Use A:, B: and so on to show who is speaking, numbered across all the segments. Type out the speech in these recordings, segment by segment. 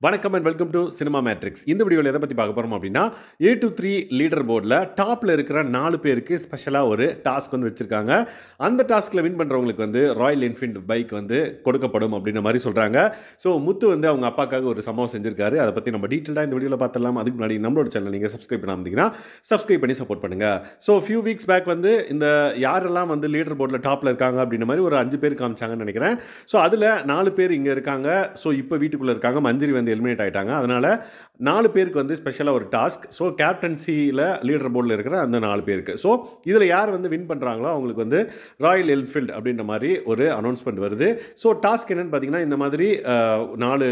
A: வணக்கம் and welcome to cinema matrix. இந்த வீடியோவில் எதை பற்றி பார்க்க போகிறோம் அப்படின்னா, A to 3 லீடர் போர்டில் டாப்பில் இருக்கிற 4 பேருக்கு ஸ்பெஷலாக ஒரு டாஸ்க் வந்து வச்சுருக்காங்க. அந்த டாஸ்கில் வின் பண்ணுறவங்களுக்கு வந்து ராயல் என்ஃபீல்டு பைக் வந்து கொடுக்கப்படும் அப்படின்ற மாதிரி சொல்கிறாங்க. ஸோ முத்து வந்து அவங்க அப்பாக்காக ஒரு சம்பவம் செஞ்சிருக்காரு. அதை பற்றி நம்ம டீட்டெயிலாக இந்த வீடியோவில் பார்த்துடலாம். அதுக்கு முன்னாடி நம்மளோட சேனல் நீங்கள் சப்ஸ்கிரைப் பண்ணாமல் இருந்தீங்கன்னா சப்ஸ்கிரைப் பண்ணி சப்போர்ட் பண்ணுங்கள். ஸோ ஃபியூ வீக்ஸ் பேக் வந்து இந்த யாரெல்லாம் வந்து லீடர் போர்டில் டாப்பில் இருக்காங்க அப்படின்ற மாதிரி ஒரு 5 பேர் காமிச்சாங்கன்னு நினைக்கிறேன். ஸோ அதில் 4 பேர் இங்கே இருக்காங்க. ஸோ இப்போ வீட்டுக்குள்ளே இருக்காங்க. மஞ்சரி வந்து எலிமினேட் ஆகிட்டாங்க. அதனால் 4 பேருக்கு வந்து ஸ்பெஷலாக ஒரு டாஸ்க். ஸோ கேப்டன்சியில் லீடர் போர்டில் இருக்கிற அந்த 4 பேருக்கு. ஸோ இதில் யார் வந்து வின் பண்ணுறாங்களோ அவங்களுக்கு வந்து ராயல் என்ஃபீல்டு அப்படின்ற மாதிரி ஒரு அனௌன்ஸ்மெண்ட் வருது. ஸோ டாஸ்க் என்னென்னு பார்த்தீங்கன்னா, இந்த மாதிரி 4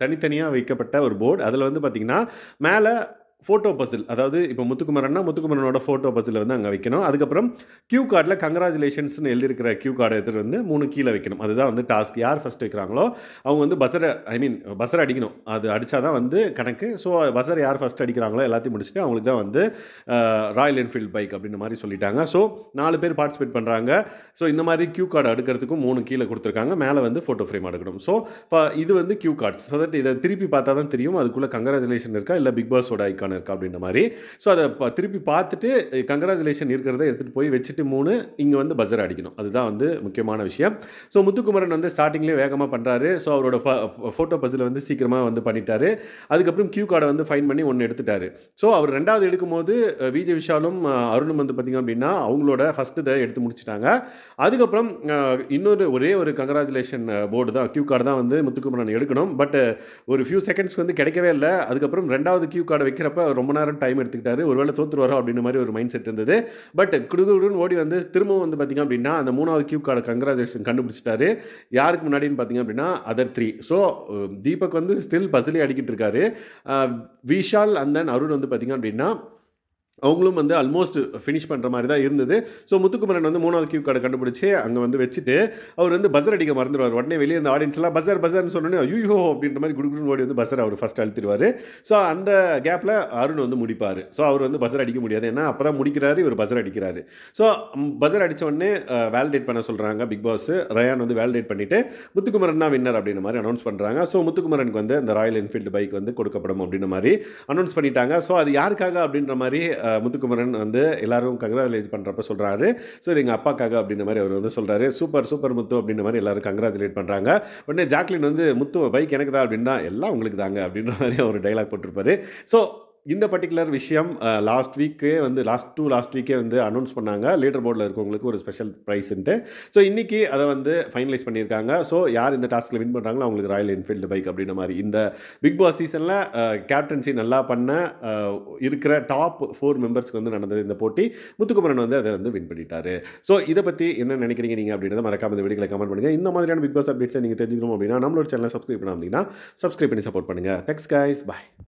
A: தனித்தனியாக வைக்கப்பட்ட ஒரு போர்டு. அதில் வந்து பார்த்தீங்கன்னா மேலே ஃபோட்டோ பசில், அதாவது இப்போ முத்துக்குமரனோட ஃபோட்டோ பசில் வந்து அங்கே வைக்கணும். அதுக்கப்புறம் கியூ கார்டில் கங்க்ராச்சுலேஷன்ஸ்னு எழுதியிருக்கிற கியூ கார்டை எடுத்துகிட்டு வந்து 3 கீழே வைக்கணும். அதுதான் வந்து டாஸ்க். யார் ஃபஸ்ட் வைக்கிறாங்களோ அவங்க வந்து பஸரை அடிக்கணும். அது அடித்தா தான் வந்து கணக்கு. ஸோ பஸர் யார் ஃபஸ்ட் அடிக்கிறாங்களோ எல்லாத்தையும் முடிச்சுட்டு அவங்களுக்கு தான் வந்து ராயல் என்ஃபீல்டு பைக் அப்படின்ற மாதிரி சொல்லிட்டாங்க. ஸோ 4 பேர் பார்ட்டிசிபேட் பண்ணுறாங்க. ஸோ இந்த மாதிரி கியூ கார்டு அடுக்கிறதுக்கும் 3 கீழே கொடுத்துருக்காங்க. மேலே வந்து ஃபோட்டோ ஃப்ரேம் எடுக்கணும். ஸோ இது வந்து கியூ கார்ட்ஸ். ஸோ தட் இதை திருப்பி பார்த்தா தான் தெரியும் அதுக்குள்ளே கங்க்ராச்சுலேஷன் இருக்கா இல்லை பிக் பாஸோட ஐக்கான் இருக்கா அப்படின்ற மாதிரி. ஸோ அதை திருப்பி பார்த்துட்டு கங்க்ராச்சுலேஷன் இருக்கிறத எடுத்துகிட்டு போய் வச்சுட்டு 3 இங்கே வந்து பஸர் அடிக்கணும். அதுதான் வந்து முக்கியமான விஷயம். ஸோ முத்துக்குமரன் வந்து ஸ்டார்டிங்லேயே வேகமாக பண்ணுறாரு. ஸோ அவரோட ஃபோட்டோ பஸில் வந்து சீக்கிரமாக வந்து பண்ணிட்டாரு. அதுக்கப்புறம் கியூ கார்டை வந்து ஃபைன் பண்ணி 1 எடுத்துட்டாரு. ஸோ அவர் 2வது எடுக்கும்போது விஜய் விஷாலும் அருணும் வந்து பார்த்திங்க அப்படின்னா அவங்களோட ஃபஸ்ட்டு இதை எடுத்து முடிச்சிட்டாங்க. அதுக்கப்புறம் ஒரே ஒரு கங்க்ராச்சுலேஷன் போர்டு தான், கியூ கார்டு தான் வந்து முத்துக்குமரன் எடுக்கணும். பட் ஒரு ஃபியூ செகண்ட்ஸ்க்கு வந்து கிடைக்கவே இல்லை. அதுக்கப்புறம் 2வது கியூ கார்டை வைக்கிறப்ப ரொம்ப நேரம் டைம் எடுத்துக்கிட்டாரு. ஒருவேளை தோற்றுருவாரோ அப்படின்ற மாதிரி ஒரு மைண்ட் செட் இருந்தது. பட் குடுகுடுன்னு ஓடி வந்து திரும்பவும் வந்து பார்த்திங்க அப்படின்னா அந்த 3வது கியூ கார்டை கங்க்ராச்சுலேஷன் கண்டுபிடிச்சிட்டாரு. யாருக்கு முன்னாடின்னு பார்த்திங்க அப்படின்னா அதர் 3. ஸோ தீபக் வந்து ஸ்டில் பஸ்லேயே அடிக்கிட்டு இருக்காரு. விஷால் அண்ட் தென் அருண் வந்து பார்த்திங்க அப்படின்னா அவங்களும் வந்து ஆல்மோஸ்ட் ஃபினிஷ் பண்ணுற மாதிரி தான் இருந்தது. ஸோ முத்துக்குமரன் வந்து 3வது கியூ கார்டை கண்டுபிடிச்சி அங்கே வந்து வச்சுட்டு அவர் வந்து பஸர் அடிக்க மறந்துடுவார். உடனே வெளியே இருந்த ஆடியன்ஸ்லாம் பஸர்னு சொன்னோன்னே ஐயோ அப்படின்ற மாதிரி குடுகுடுன்னு ஓடி வந்து பஸர் அவர் ஃபஸ்ட் அழுத்திடுவார். ஸோ அந்த கேப்பில் அருண் வந்து முடிப்பார். ஸோ அவர் வந்து பஸர் அடிக்க முடியாது. ஏன்னா அப்போ தான் முடிக்கிறாரு, இவர் பஸர் அடிக்கிறாரு. ஸோ பஸர் அடித்த உடனே வேலிடேட் பண்ண சொல்கிறாங்க பிக் பாஸ். ரயான் வந்து வேலிடேட் பண்ணிவிட்டு முத்துக்குமரன் தான் வின்னர் அப்படின்ற மாதிரி அனௌன்ஸ் பண்ணுறாங்க. ஸோ முத்துக்குமரனுக்கு வந்து அந்த ராயல் என்ஃபீல்டு பைக் வந்து கொடுக்கப்படும் அப்படின்ற மாதிரி அனௌன்ஸ் பண்ணிட்டாங்க. ஸோ அது யாருக்காக அப்படின்ற மாதிரி முத்துக்குமரன் வந்து எல்லாரும் கங்க்ராச்சுலேட் பண்ணுறப்ப சொல்கிறாரு. ஸோ இது எங்கள் அப்பாக்காக அப்படின்ற மாதிரி அவர் வந்து சொல்கிறாரு. சூப்பர் முத்து அப்படின்ற மாதிரி எல்லாரும் கங்க்ராச்சுலேட் பண்ணுறாங்க. உடனே ஜாக்லின் வந்து முத்து பைக் எனக்கு தான் அப்படின்னா எல்லாம் உங்களுக்கு தாங்க அப்படின்ற மாதிரி அவர் டைலாக் போட்டிருப்பாரு. ஸோ இந்த பர்டிகுலர் விஷயம் லாஸ்ட் வீக்கே வந்து அனௌன்ஸ் பண்ணாங்க. லீடர் போர்டில் இருக்கவங்களுக்கு ஒரு ஸ்பெஷல் ப்ரைஸ்ன்ட்டு. ஸோ இன்றைக்கி அதை வந்து ஃபைனலைஸ் பண்ணியிருக்காங்க. ஸோ யார் இந்த டாஸ்கில் வின் பண்ணுறாங்களோ அவங்களுக்கு ராயல் என்ஃபீல்டு பைக் அப்படின்ற மாதிரி. இந்த பிக் பாஸ் சீசனில் கேப்டன்சி நல்லா பண்ண இருக்கிற டாப் 4 மெம்பர்ஸ்க்கு வந்து நடந்தது இந்த போட்டி. முத்துக்குமரன் வந்து அதை வந்து வின் பண்ணிட்டாரு. ஸோ இதை பற்றி என்ன நினைக்கிறீங்க நீங்கள் அப்படின்றத மறக்காம இந்த வீடியோவில் கமெண்ட் பண்ணுங்கள். இந்த மாதிரியான பிக் பாஸ் அப்டேட்ஸை நீங்கள் தெரிஞ்சுக்கணும் அப்படின்னா நம்மளோட சேனலை சப்ஸ்கிரைப் பண்ணாமல் சப்ஸ்கிரைப் பண்ணி சப்போர்ட் பண்ணுங்கள். தேங்க்ஸ் கைஸ், பாய்.